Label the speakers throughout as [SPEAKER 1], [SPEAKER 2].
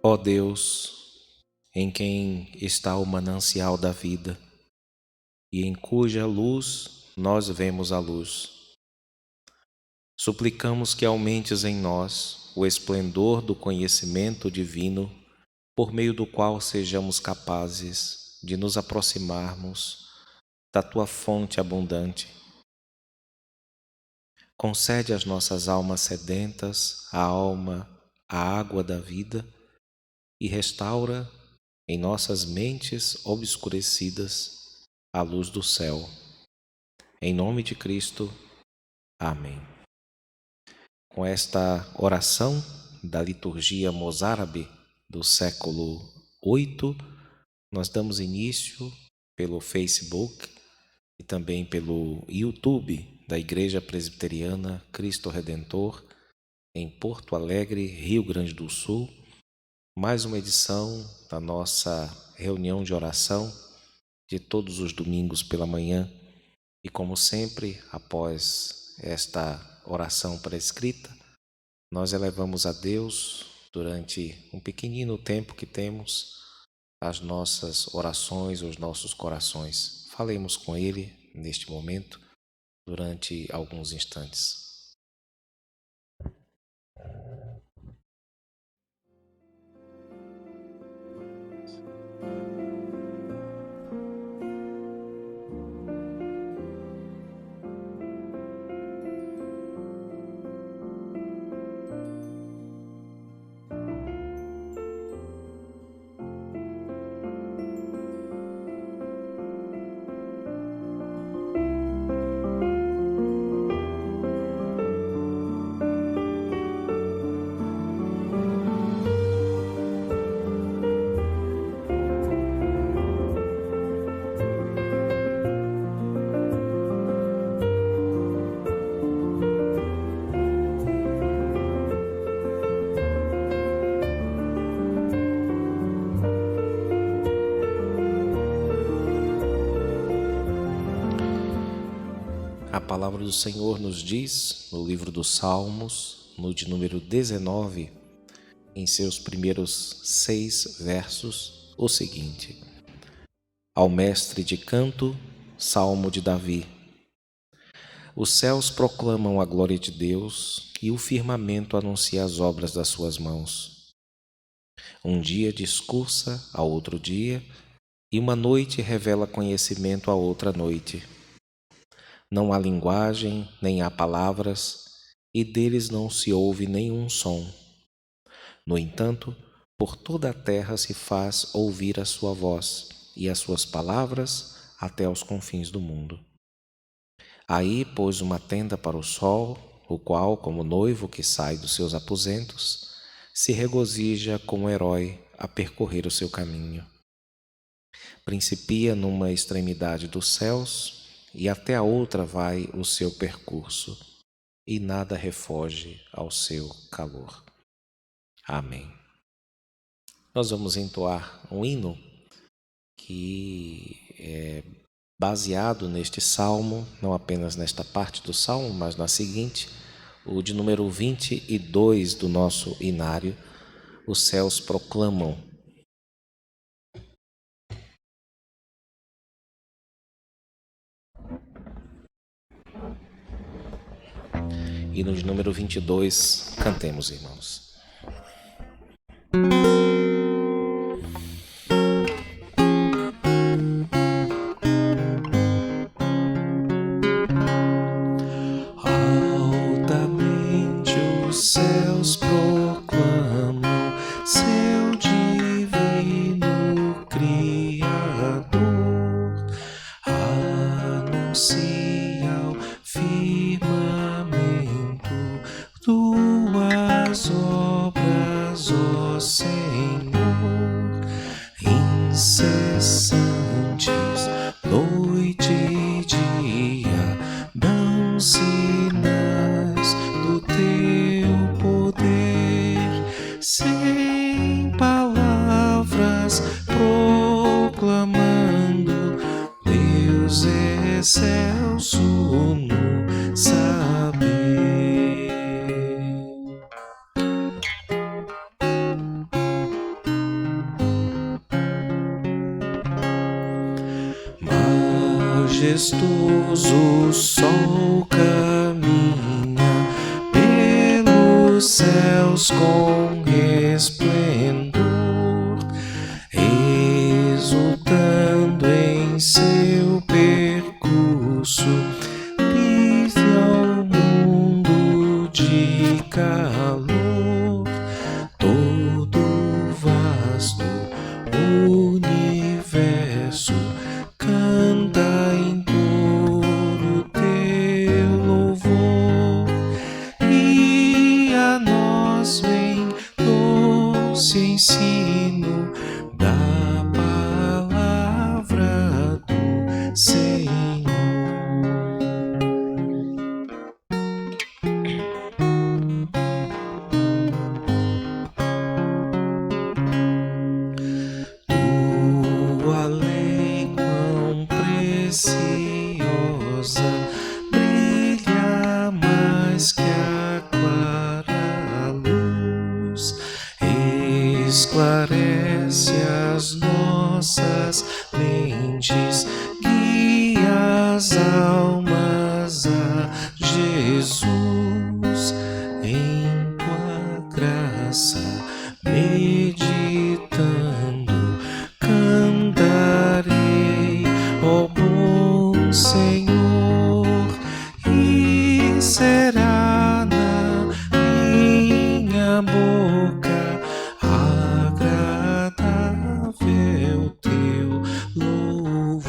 [SPEAKER 1] Ó Deus, em quem está o manancial da vida, e em cuja luz nós vemos a luz, suplicamos que aumentes em nós o esplendor do conhecimento divino, por meio do qual sejamos capazes de nos aproximarmos da Tua fonte abundante. Concede às nossas almas sedentas a água da vida, e restaura em nossas mentes obscurecidas a luz do céu. Em nome de Cristo. Amém. Com esta oração da liturgia mozárabe do século VIII, nós damos início pelo Facebook e também pelo YouTube da Igreja Presbiteriana Cristo Redentor, em Porto Alegre, Rio Grande do Sul, mais uma edição da nossa reunião de oração de todos os domingos pela manhã. E como sempre, após esta oração prescrita, nós elevamos a Deus, durante um pequenino tempo que temos, as nossas orações, os nossos corações. Falemos com Ele neste momento, durante alguns instantes. A palavra do Senhor nos diz, no livro dos Salmos, no de número 19, em seus primeiros 6 versos, o seguinte: Ao mestre de canto, Salmo de Davi. Os céus proclamam a glória de Deus e o firmamento anuncia as obras das suas mãos. Um dia discursa a outro dia, e uma noite revela conhecimento a outra noite. Não há linguagem, nem há palavras, e deles não se ouve nenhum som. No entanto, por toda a terra se faz ouvir a sua voz, e as suas palavras até aos confins do mundo. Aí pôs uma tenda para o sol, o qual, como noivo que sai dos seus aposentos, se regozija como herói a percorrer o seu caminho. Principia numa extremidade dos céus, e até a outra vai o seu percurso, e nada refoge ao seu calor. Amém. Nós vamos entoar um hino que é baseado neste salmo, não apenas nesta parte do salmo, mas na seguinte, o de número 22 do nosso inário, Os céus proclamam. E no de número 22, cantemos, irmãos. Altamente os céus proclamam seu divino Criador, anuncia ao firmamento tuas obras, ó Senhor, incessantes, noite e dia, dão sinais do teu poder. majestoso sol caminha pelos céus com resplendor, exultando em seu percurso, vive ao mundo de calor, todo vasto universo canta em coro teu louvor, e a nós vem doce ensino da palavra do Senhor. Tua lei quão preciosa brilha mais que a clara luz, esclarece as nossas mentes, guia as almas a Jesus. Em tua graça meditando, cantarei, ó bom Senhor, e será na minha boca agradável teu louvor.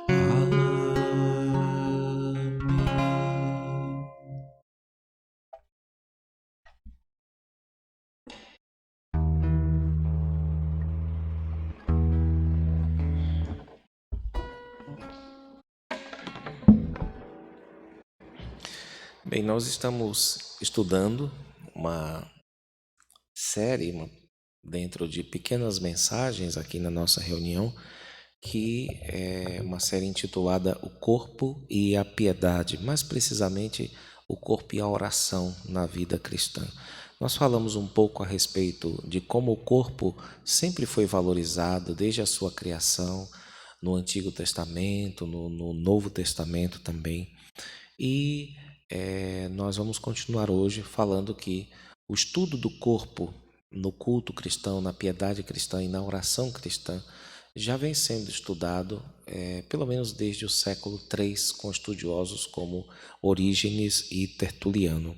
[SPEAKER 1] Amém. Bem, nós estamos estudando uma série dentro de pequenas mensagens aqui na nossa reunião, que é uma série intitulada O Corpo e a Piedade, mais precisamente o corpo e a oração na vida cristã. Nós falamos um pouco a respeito de como o corpo sempre foi valorizado desde a sua criação, no Antigo Testamento, no Novo Testamento também. E nós vamos continuar hoje falando que o estudo do corpo no culto cristão, na piedade cristã e na oração cristã já vem sendo estudado pelo menos desde o século III, com estudiosos como Orígenes e Tertuliano.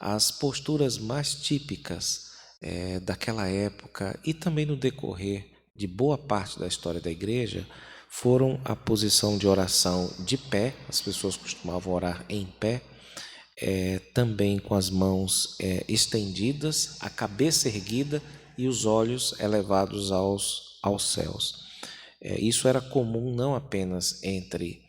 [SPEAKER 1] As posturas mais típicas daquela época e também no decorrer de boa parte da história da igreja foram a posição de oração de pé, as pessoas costumavam orar em pé, também com as mãos estendidas, a cabeça erguida e os olhos elevados aos céus. Isso era comum não apenas entre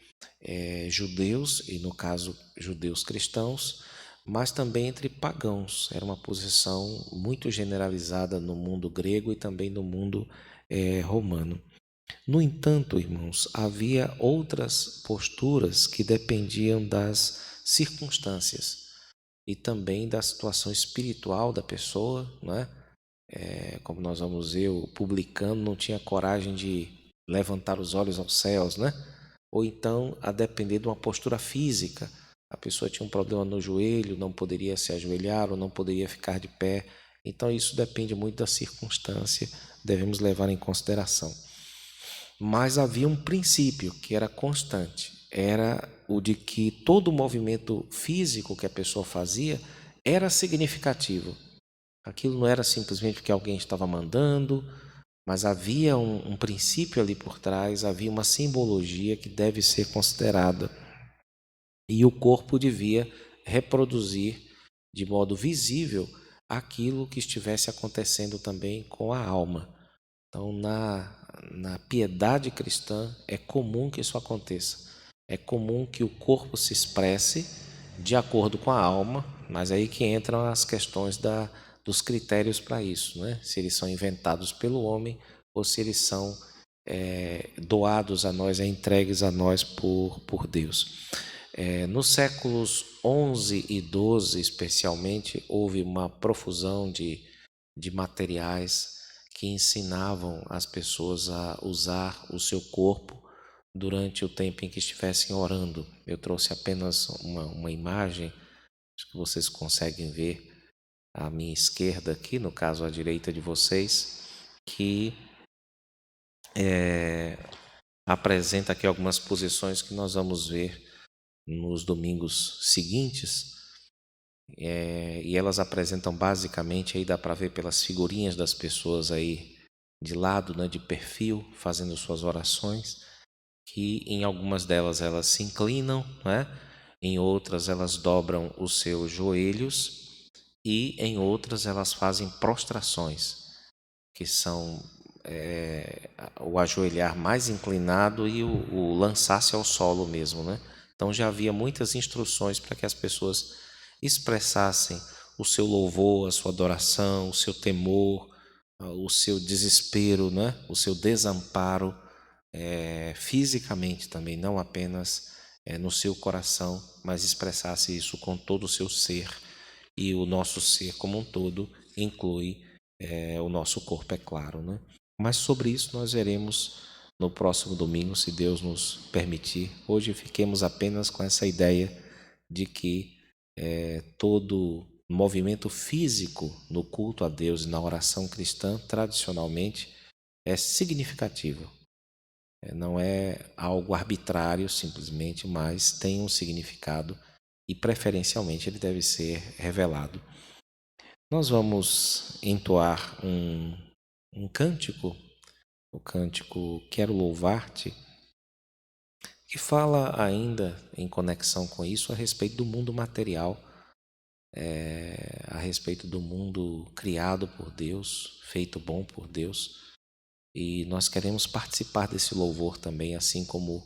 [SPEAKER 1] judeus, e no caso judeus cristãos, mas também entre pagãos. Era uma posição muito generalizada no mundo grego e também no mundo romano. No entanto, irmãos, havia outras posturas que dependiam das circunstâncias e também da situação espiritual da pessoa, né? Como nós vamos ver, o publicano não tinha coragem de levantar os olhos aos céus, né? Ou então, a depender de uma postura física, a pessoa tinha um problema no joelho, não poderia se ajoelhar ou não poderia ficar de pé. Então, isso depende muito da circunstância, devemos levar em consideração. Mas havia um princípio que era constante, era o de que todo movimento físico que a pessoa fazia era significativo. Aquilo não era simplesmente porque alguém estava mandando, mas havia um princípio ali por trás, havia uma simbologia que deve ser considerada. E o corpo devia reproduzir de modo visível aquilo que estivesse acontecendo também com a alma. Então, na piedade cristã, é comum que isso aconteça. É comum que o corpo se expresse de acordo com a alma, mas aí que entram as questões dos critérios para isso, né? Se eles são inventados pelo homem ou se eles são doados a nós, entregues a nós por Deus. Nos séculos XI e XII, especialmente, houve uma profusão de materiais que ensinavam as pessoas a usar o seu corpo durante o tempo em que estivessem orando. Eu trouxe apenas uma imagem, acho que vocês conseguem ver à minha esquerda aqui, no caso à direita de vocês, que apresenta aqui algumas posições que nós vamos ver nos domingos seguintes. E elas apresentam basicamente, aí dá para ver pelas figurinhas das pessoas aí de lado, né, de perfil, fazendo suas orações, que em algumas delas elas se inclinam, né? Em outras elas dobram os seus joelhos e em outras elas fazem prostrações, que são o ajoelhar mais inclinado e o lançar-se ao solo mesmo, né? Então já havia muitas instruções para que as pessoas expressassem o seu louvor, a sua adoração, o seu temor, o seu desespero, né? O seu desamparo, fisicamente também, não apenas no seu coração, mas expressasse isso com todo o seu ser. E o nosso ser como um todo inclui o nosso corpo, é claro, né? Mas sobre isso nós veremos no próximo domingo, se Deus nos permitir. Hoje fiquemos apenas com essa ideia de que todo movimento físico no culto a Deus e na oração cristã, tradicionalmente, é significativo. Não é algo arbitrário simplesmente, mas tem um significado e preferencialmente ele deve ser revelado. Nós vamos entoar um cântico, o cântico Quero Louvar-te, que fala ainda em conexão com isso a respeito do mundo material, a respeito do mundo criado por Deus, feito bom por Deus. E nós queremos participar desse louvor também, assim como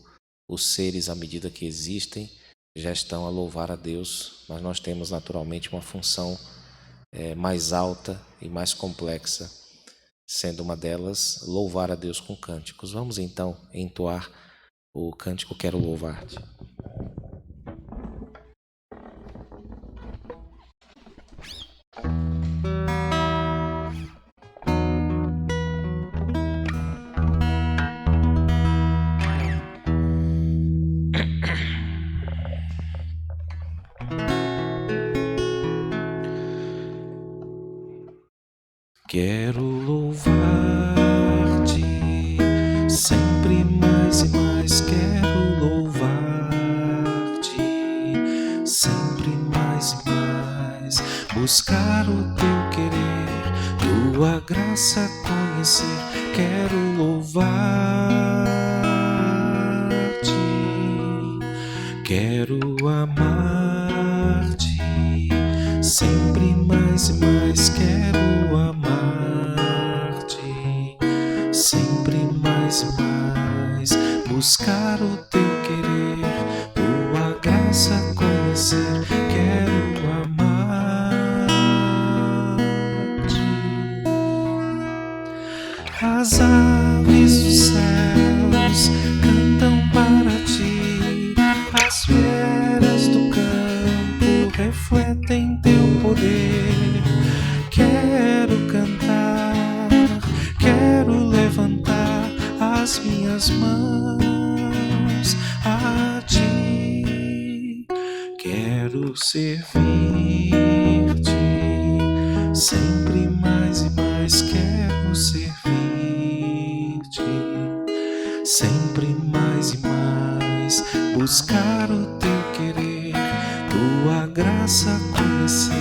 [SPEAKER 1] os seres, à medida que existem, já estão a louvar a Deus, mas nós temos naturalmente uma função mais alta e mais complexa, sendo uma delas louvar a Deus com cânticos. Vamos então entoar o cântico Quero Louvar-te. Quero louvar-te, sempre mais e mais quero louvar-te, sempre mais e mais, buscar o teu querer, tua graça conhecer, quero louvar-te, quero amar-te, sempre mais e mais quero amar-te, sempre mais e mais, buscar o teu querer, tua graça conhecer, quero amar-te. As aves dos céus cantam para ti, as feras do campo refletem teu poder. Quero cantar, quero levantar as minhas mãos a ti. Quero servir-te, sempre mais e mais quero servir-te, sempre mais e mais, buscar o teu querer, tua graça conhecer,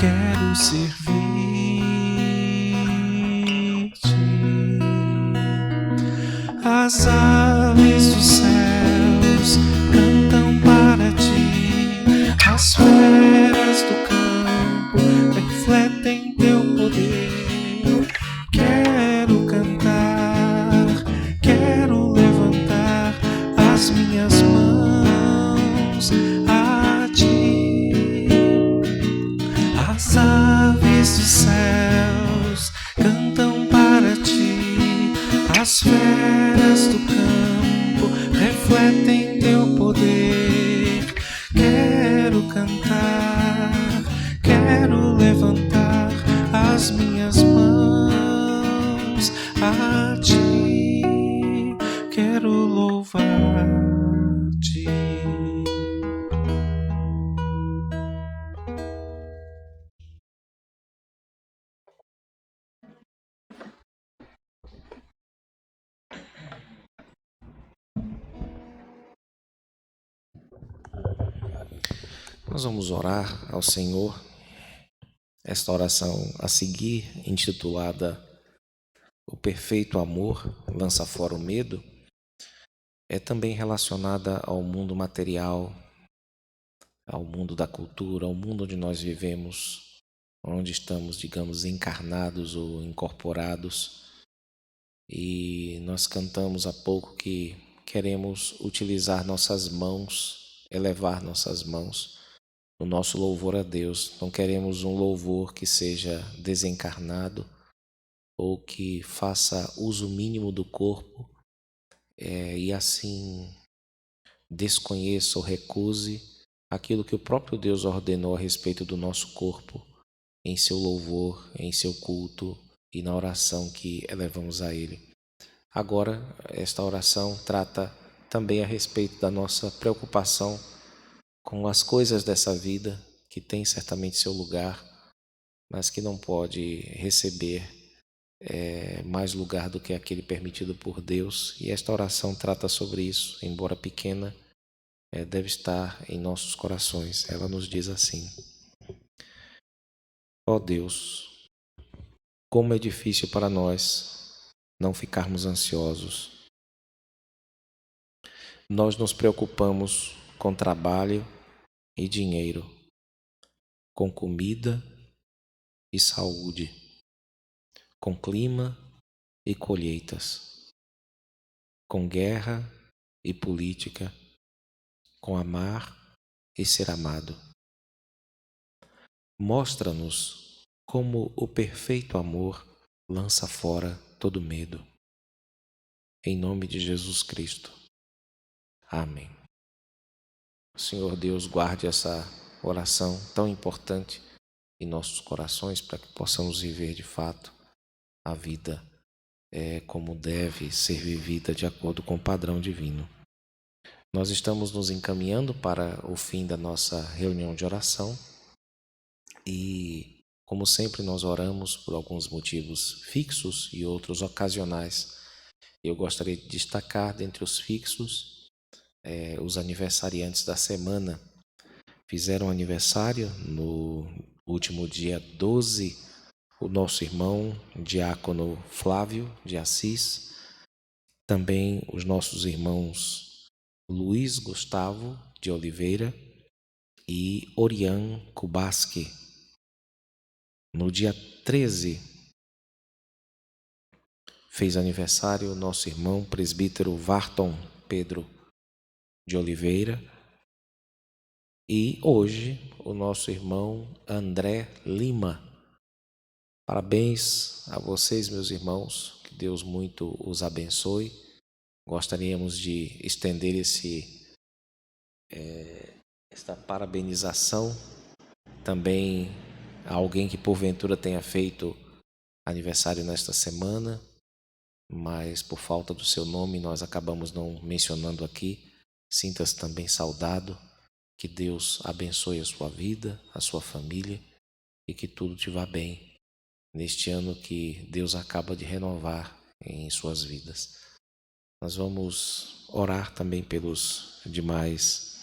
[SPEAKER 1] quero servir-te. As aves dos céus cantam para ti, as feras do campo refletem teu poder. Quero cantar, quero levantar as minhas mãos a ti. As aves dos céus cantam para ti, as feras do campo refletem teu poder. Quero cantar, Nós vamos orar ao Senhor. Esta oração a seguir, intitulada O Perfeito Amor Lança Fora o Medo, é também relacionada ao mundo material, ao mundo da cultura, ao mundo onde nós vivemos, onde estamos, digamos, encarnados ou incorporados. E nós cantamos há pouco que queremos utilizar nossas mãos, elevar nossas mãos no nosso louvor a Deus. Não queremos um louvor que seja desencarnado ou que faça uso mínimo do corpo e assim desconheça ou recuse aquilo que o próprio Deus ordenou a respeito do nosso corpo em seu louvor, em seu culto e na oração que elevamos a Ele. Agora, esta oração trata também a respeito da nossa preocupação com as coisas dessa vida, que tem certamente seu lugar, mas que não pode receber mais lugar do que aquele permitido por Deus. E esta oração trata sobre isso, embora pequena, deve estar em nossos corações. Ela nos diz assim: ó Deus, como é difícil para nós não ficarmos ansiosos. Nós nos preocupamos com trabalho e dinheiro, com comida e saúde, com clima e colheitas, com guerra e política, com amar e ser amado. Mostra-nos como o perfeito amor lança fora todo medo. Em nome de Jesus Cristo. Amém. O Senhor Deus guarde essa oração tão importante em nossos corações para que possamos viver de fato a vida como deve ser vivida de acordo com o padrão divino. Nós estamos nos encaminhando para o fim da nossa reunião de oração e, como sempre, nós oramos por alguns motivos fixos e outros ocasionais. Eu gostaria de destacar dentre os fixos os aniversariantes da semana. Fizeram aniversário no último dia 12, o nosso irmão diácono Flávio de Assis, também os nossos irmãos Luiz Gustavo de Oliveira e Orian Kubaski. No dia 13, fez aniversário o nosso irmão presbítero Varton Pedro de Oliveira e hoje o nosso irmão André Lima. Parabéns a vocês, meus irmãos, que Deus muito os abençoe. Gostaríamos de estender esta parabenização também a alguém que porventura tenha feito aniversário nesta semana, mas por falta do seu nome nós acabamos não mencionando aqui. Sinta-se também saudado, que Deus abençoe a sua vida, a sua família e que tudo te vá bem neste ano que Deus acaba de renovar em suas vidas. Nós vamos orar também pelos demais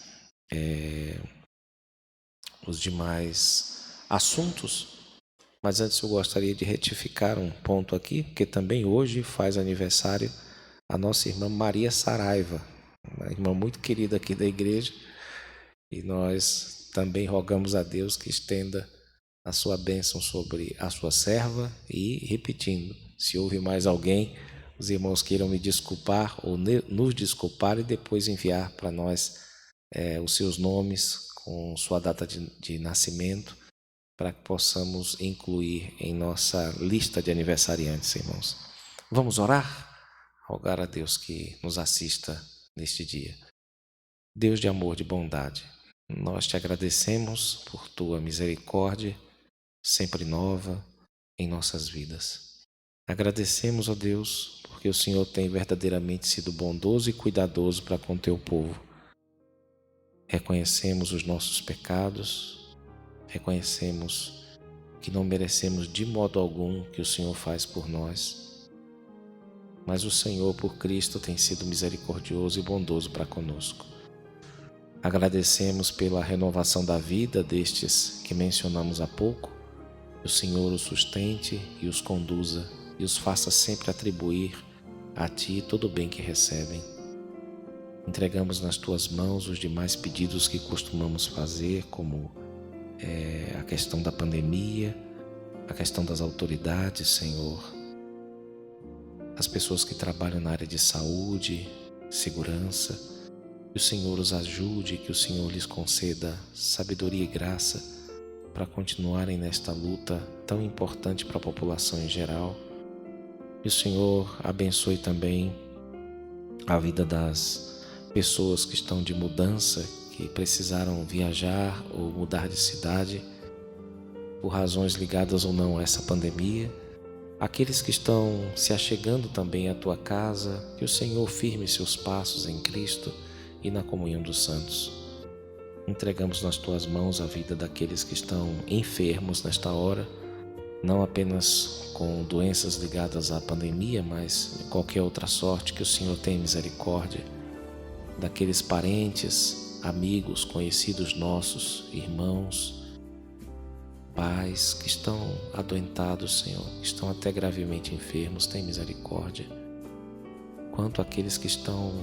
[SPEAKER 1] assuntos, mas antes eu gostaria de retificar um ponto aqui, porque também hoje faz aniversário a nossa irmã Maria Saraiva, uma irmã muito querida aqui da igreja, e nós também rogamos a Deus que estenda a sua bênção sobre a sua serva. E repetindo, se houve mais alguém, os irmãos queiram me desculpar ou nos desculpar e depois enviar para nós os seus nomes com sua data de nascimento, para que possamos incluir em nossa lista de aniversariantes, irmãos. Vamos orar? Rogar a Deus que nos assista neste dia. Deus de amor, de bondade, nós te agradecemos por tua misericórdia, sempre nova em nossas vidas. Agradecemos, ó Deus, porque o Senhor tem verdadeiramente sido bondoso e cuidadoso para com teu povo. Reconhecemos os nossos pecados, reconhecemos que não merecemos de modo algum o que o Senhor faz por nós, mas o Senhor, por Cristo, tem sido misericordioso e bondoso para conosco. Agradecemos pela renovação da vida destes que mencionamos há pouco. Que o Senhor os sustente e os conduza e os faça sempre atribuir a Ti todo o bem que recebem. Entregamos nas Tuas mãos os demais pedidos que costumamos fazer, como a questão da pandemia, a questão das autoridades, Senhor, as pessoas que trabalham na área de saúde, segurança. Que o Senhor os ajude, que o Senhor lhes conceda sabedoria e graça para continuarem nesta luta tão importante para a população em geral. Que o Senhor abençoe também a vida das pessoas que estão de mudança, que precisaram viajar ou mudar de cidade por razões ligadas ou não a essa pandemia. Aqueles que estão se achegando também à tua casa, que o Senhor firme seus passos em Cristo e na comunhão dos santos. Entregamos nas tuas mãos a vida daqueles que estão enfermos nesta hora, não apenas com doenças ligadas à pandemia, mas de qualquer outra sorte. Que o Senhor tenha misericórdia daqueles parentes, amigos, conhecidos nossos, irmãos, pais que estão adoentados, Senhor, que estão até gravemente enfermos. Tem misericórdia. Quanto àqueles que estão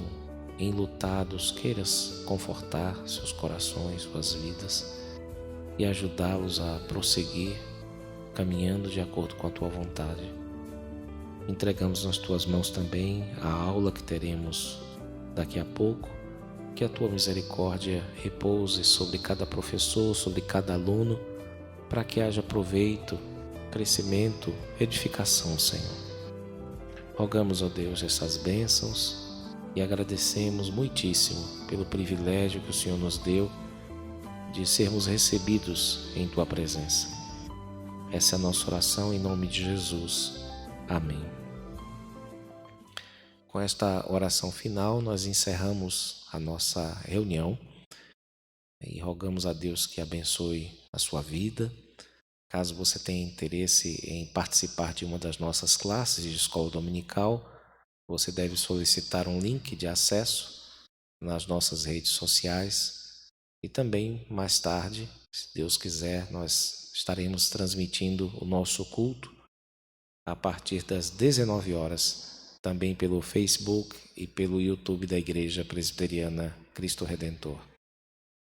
[SPEAKER 1] enlutados, queiras confortar seus corações, suas vidas e ajudá-los a prosseguir caminhando de acordo com a tua vontade. Entregamos nas tuas mãos também a aula que teremos daqui a pouco. Que a tua misericórdia repouse sobre cada professor, sobre cada aluno, para que haja proveito, crescimento, edificação, Senhor. Rogamos, ó Deus, essas bênçãos e agradecemos muitíssimo pelo privilégio que o Senhor nos deu de sermos recebidos em tua presença. Essa é a nossa oração em nome de Jesus. Amém. Com esta oração final, nós encerramos a nossa reunião e rogamos a Deus que abençoe a sua vida. Caso você tenha interesse em participar de uma das nossas classes de escola dominical, você deve solicitar um link de acesso nas nossas redes sociais e também mais tarde, se Deus quiser, nós estaremos transmitindo o nosso culto a partir das 19 horas, também pelo Facebook e pelo YouTube da Igreja Presbiteriana Cristo Redentor.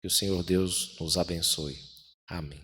[SPEAKER 1] Que o Senhor Deus nos abençoe. Amém.